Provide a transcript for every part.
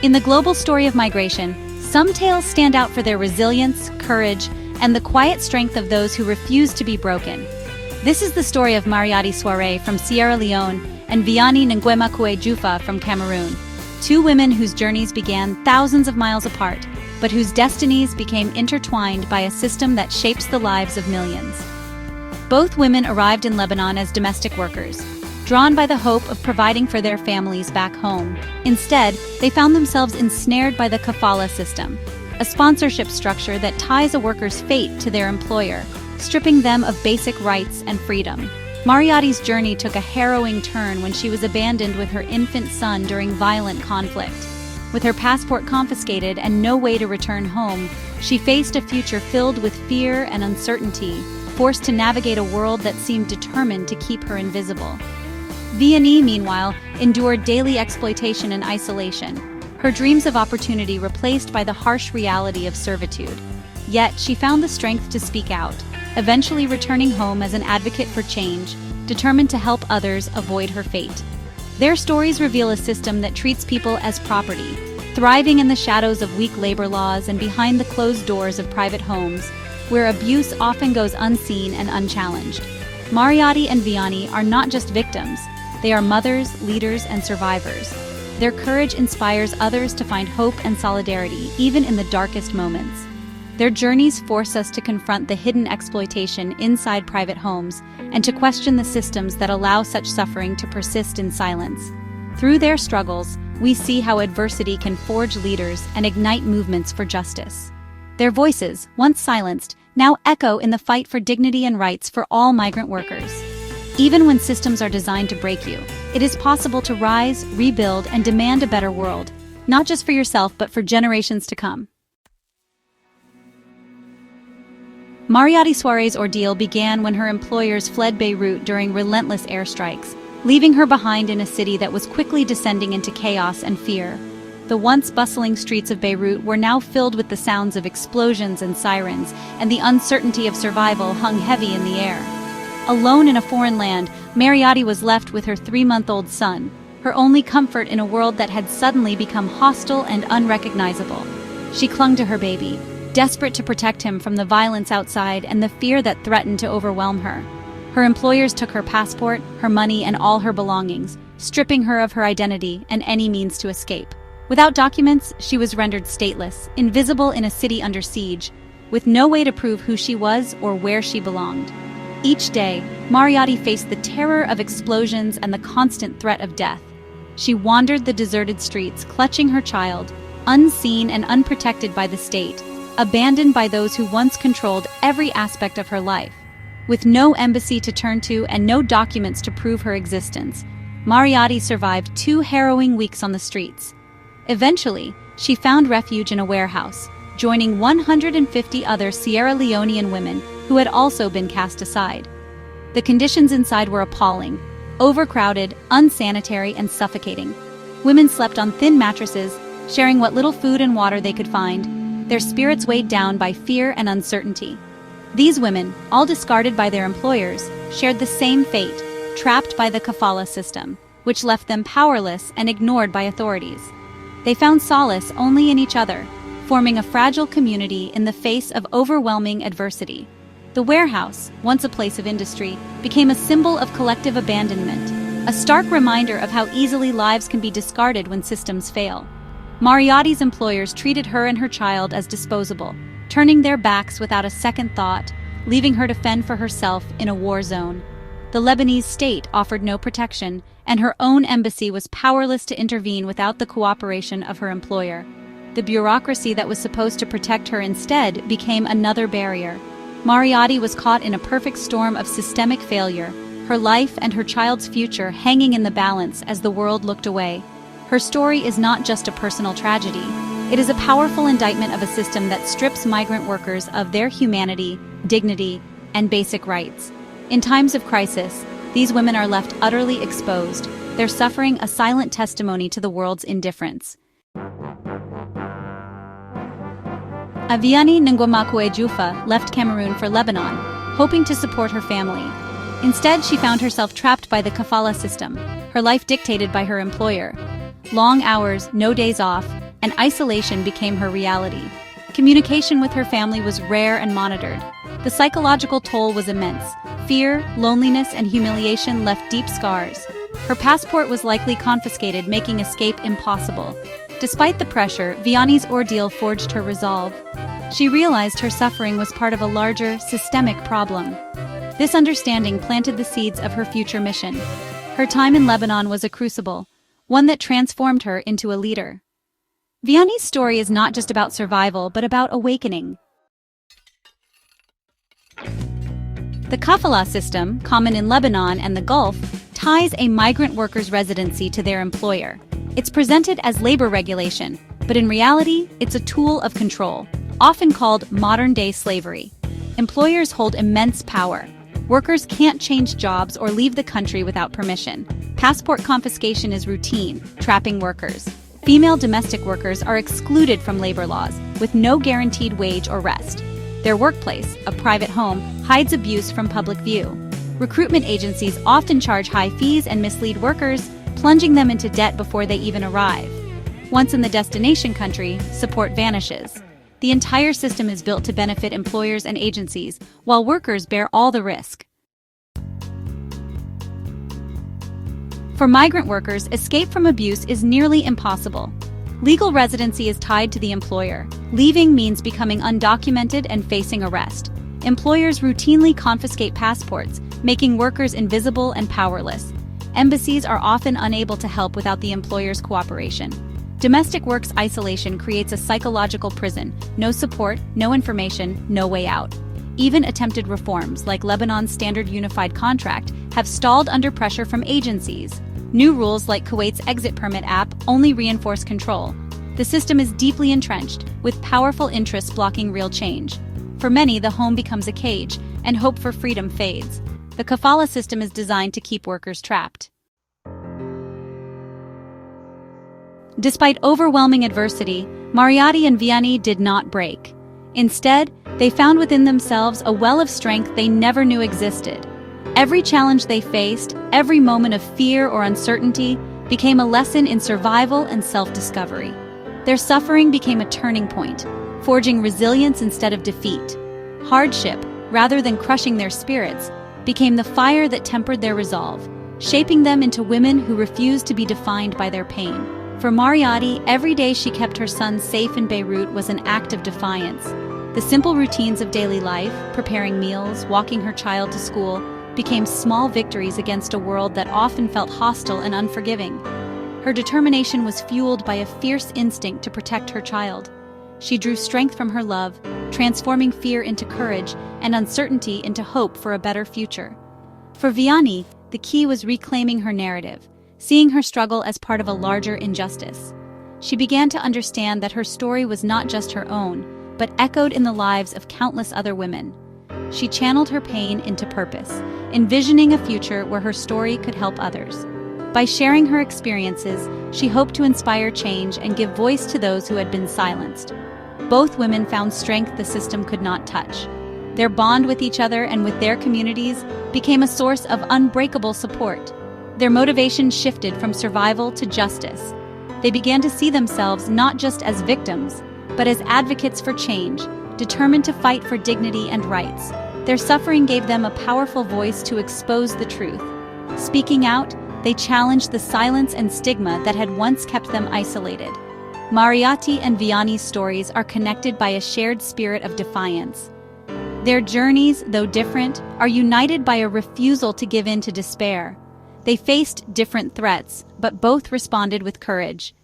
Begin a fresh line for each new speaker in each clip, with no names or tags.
In the global story of migration, some tales stand out for their resilience, courage, and the quiet strength of those who refuse to be broken. This is the story of Mariati from Sierra Leone and Viany Jufa from Cameroon, two women whose journeys began thousands of miles apart, but whose destinies became intertwined by a system that shapes the lives of millions. Both women arrived in Lebanon as domestic workers, drawn by the hope of providing for their families back home. Instead, they found themselves ensnared by the Kafalah system, a sponsorship structure that ties a worker's fate to their employer, stripping them of basic rights and freedom. Mariati's journey took a harrowing turn when she was abandoned with her infant son during violent conflict. With her passport confiscated and no way to return home, she faced a future filled with fear and uncertainty, forced to navigate a world that seemed determined to keep her invisible. Viany, meanwhile, endured daily exploitation and isolation, her dreams of opportunity replaced by the harsh reality of servitude. Yet, she found the strength to speak out, eventually returning home as an advocate for change, determined to help others avoid her fate. Their stories reveal a system that treats people as property, thriving in the shadows of weak labor laws and behind the closed doors of private homes, where abuse often goes unseen and unchallenged. Mariati and Viany are not just victims, they are mothers, leaders, and survivors. Their courage inspires others to find hope and solidarity, even in the darkest moments. Their journeys force us to confront the hidden exploitation inside private homes and to question the systems that allow such suffering to persist in silence. Through their struggles, we see how adversity can forge leaders and ignite movements for justice. Their voices, once silenced, now echo in the fight for dignity and rights for all migrant workers. Even when systems are designed to break you, it is possible to rise, rebuild, and demand a better world, not just for yourself but for generations to come. Mariati's ordeal began when her employers fled Beirut during relentless airstrikes, leaving her behind in a city that was quickly descending into chaos and fear. The once bustling streets of Beirut were now filled with the sounds of explosions and sirens, and the uncertainty of survival hung heavy in the air. Alone in a foreign land, Mariati was left with her 3-month-old son, her only comfort in a world that had suddenly become hostile and unrecognizable. She clung to her baby, desperate to protect him from the violence outside and the fear that threatened to overwhelm her. Her employers took her passport, her money, and all her belongings, stripping her of her identity and any means to escape. Without documents, she was rendered stateless, invisible in a city under siege, with no way to prove who she was or where she belonged. Each day, Mariati faced the terror of explosions and the constant threat of death. She wandered the deserted streets, clutching her child, unseen and unprotected by the state, abandoned by those who once controlled every aspect of her life. With no embassy to turn to and no documents to prove her existence, Mariati survived 2 harrowing weeks on the streets. Eventually, she found refuge in a warehouse, joining 150 other Sierra Leonean women who had also been cast aside. The conditions inside were appalling, overcrowded, unsanitary, and suffocating. Women slept on thin mattresses, sharing what little food and water they could find, their spirits weighed down by fear and uncertainty. These women, all discarded by their employers, shared the same fate, trapped by the Kafalah system, which left them powerless and ignored by authorities. They found solace only in each other, forming a fragile community in the face of overwhelming adversity. The warehouse, once a place of industry, became a symbol of collective abandonment, a stark reminder of how easily lives can be discarded when systems fail. Mariati's employers treated her and her child as disposable, turning their backs without a second thought, leaving her to fend for herself in a war zone. The Lebanese state offered no protection, and her own embassy was powerless to intervene without the cooperation of her employer. The bureaucracy that was supposed to protect her instead became another barrier. Mariati was caught in a perfect storm of systemic failure, her life and her child's future hanging in the balance as the world looked away. Her story is not just a personal tragedy. It is a powerful indictment of a system that strips migrant workers of their humanity, dignity, and basic rights. In times of crisis, these women are left utterly exposed, their suffering a silent testimony to the world's indifference. Viany Jufa left Cameroon for Lebanon, hoping to support her family. Instead, she found herself trapped by the Kafalah system, her life dictated by her employer. Long hours, no days off, and isolation became her reality. Communication with her family was rare and monitored. The psychological toll was immense. Fear, loneliness, and humiliation left deep scars. Her passport was likely confiscated, making escape impossible. Despite the pressure, Viany's ordeal forged her resolve. She realized her suffering was part of a larger, systemic problem. This understanding planted the seeds of her future mission. Her time in Lebanon was a crucible, one that transformed her into a leader. Viany's story is not just about survival, but about awakening. The Kafalah system, common in Lebanon and the Gulf, ties a migrant worker's residency to their employer. It's presented as labor regulation, but in reality, it's a tool of control, often called modern-day slavery. Employers hold immense power. Workers can't change jobs or leave the country without permission. Passport confiscation is routine, trapping workers. Female domestic workers are excluded from labor laws, with no guaranteed wage or rest. Their workplace, a private home, hides abuse from public view. Recruitment agencies often charge high fees and mislead workers, plunging them into debt before they even arrive. Once in the destination country, support vanishes. The entire system is built to benefit employers and agencies, while workers bear all the risk. For migrant workers, escape from abuse is nearly impossible. Legal residency is tied to the employer. Leaving means becoming undocumented and facing arrest. Employers routinely confiscate passports, making workers invisible and powerless. Embassies are often unable to help without the employer's cooperation. Domestic work's isolation creates a psychological prison. No support, no information, no way out. Even attempted reforms, like Lebanon's Standard Unified Contract, have stalled under pressure from agencies. New rules like Kuwait's Exit Permit app only reinforce control. The system is deeply entrenched, with powerful interests blocking real change. For many, the home becomes a cage, and hope for freedom fades. The Kafalah system is designed to keep workers trapped. Despite overwhelming adversity, Mariati and Viany did not break. Instead, they found within themselves a well of strength they never knew existed. Every challenge they faced, every moment of fear or uncertainty, became a lesson in survival and self-discovery. Their suffering became a turning point, forging resilience instead of defeat. Hardship, rather than crushing their spirits, became the fire that tempered their resolve, shaping them into women who refused to be defined by their pain. For Mariati, every day she kept her son safe in Beirut was an act of defiance. The simple routines of daily life, preparing meals, walking her child to school, became small victories against a world that often felt hostile and unforgiving. Her determination was fueled by a fierce instinct to protect her child. She drew strength from her love, transforming fear into courage and uncertainty into hope for a better future. For Viany, the key was reclaiming her narrative, seeing her struggle as part of a larger injustice. She began to understand that her story was not just her own, but echoed in the lives of countless other women. She channeled her pain into purpose, envisioning a future where her story could help others. By sharing her experiences, she hoped to inspire change and give voice to those who had been silenced. Both women found strength the system could not touch. Their bond with each other and with their communities became a source of unbreakable support. Their motivation shifted from survival to justice. They began to see themselves not just as victims, but as advocates for change, determined to fight for dignity and rights. Their suffering gave them a powerful voice to expose the truth. Speaking out, they challenged the silence and stigma that had once kept them isolated. Mariati and Viany's stories are connected by a shared spirit of defiance. Their journeys, though different, are united by a refusal to give in to despair. They faced different threats, but both responded with courage.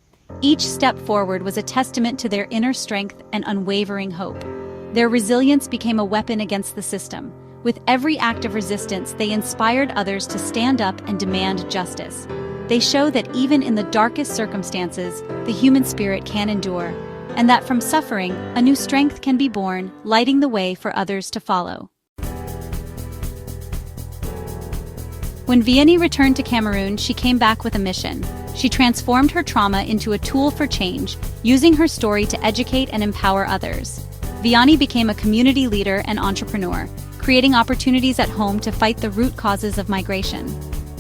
Each step forward was a testament to their inner strength and unwavering hope. Their resilience became a weapon against the system. With every act of resistance, they inspired others to stand up and demand justice. They show that even in the darkest circumstances, the human spirit can endure, and that from suffering, a new strength can be born, lighting the way for others to follow. When Viany returned to Cameroon, she came back with a mission. She transformed her trauma into a tool for change, using her story to educate and empower others. Viany became a community leader and entrepreneur, creating opportunities at home to fight the root causes of migration.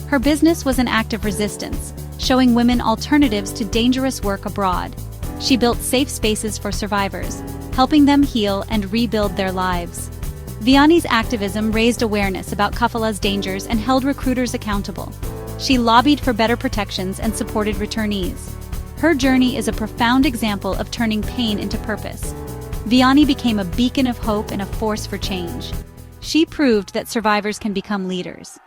Her business was an act of resistance, showing women alternatives to dangerous work abroad. She built safe spaces for survivors, helping them heal and rebuild their lives. Viany's activism raised awareness about Kafalah's dangers and held recruiters accountable. She lobbied for better protections and supported returnees. Her journey is a profound example of turning pain into purpose. Viany became a beacon of hope and a force for change. She proved that survivors can become leaders.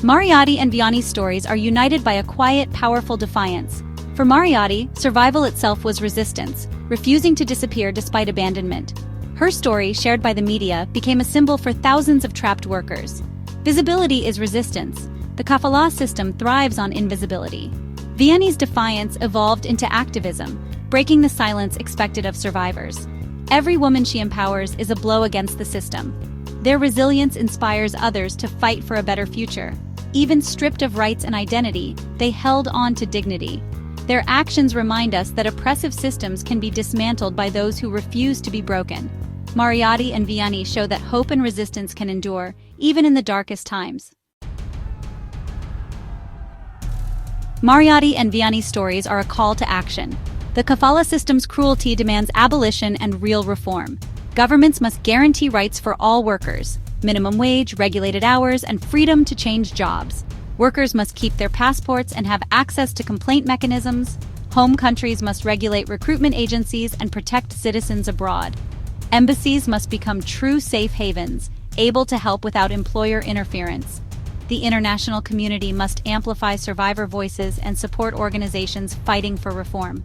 Mariati and Viany's stories are united by a quiet, powerful defiance. For Mariati, survival itself was resistance, refusing to disappear despite abandonment. Her story, shared by the media, became a symbol for thousands of trapped workers. Visibility is resistance. The Kafalah system thrives on invisibility. Viany's defiance evolved into activism, breaking the silence expected of survivors. Every woman she empowers is a blow against the system. Their resilience inspires others to fight for a better future. Even stripped of rights and identity, they held on to dignity. Their actions remind us that oppressive systems can be dismantled by those who refuse to be broken. Mariati and Viany show that hope and resistance can endure, even in the darkest times. Mariati and Viany's stories are a call to action. The Kafalah system's cruelty demands abolition and real reform. Governments must guarantee rights for all workers: minimum wage, regulated hours, and freedom to change jobs. Workers must keep their passports and have access to complaint mechanisms. Home countries must regulate recruitment agencies and protect citizens abroad. Embassies must become true safe havens, able to help without employer interference. The international community must amplify survivor voices and support organizations fighting for reform.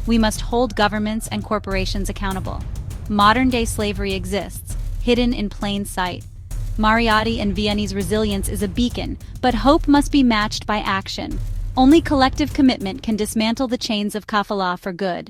We must hold governments and corporations accountable. Modern-day slavery exists, hidden in plain sight. Mariati and Viany's resilience is a beacon, but hope must be matched by action. Only collective commitment can dismantle the chains of Kafalah for good.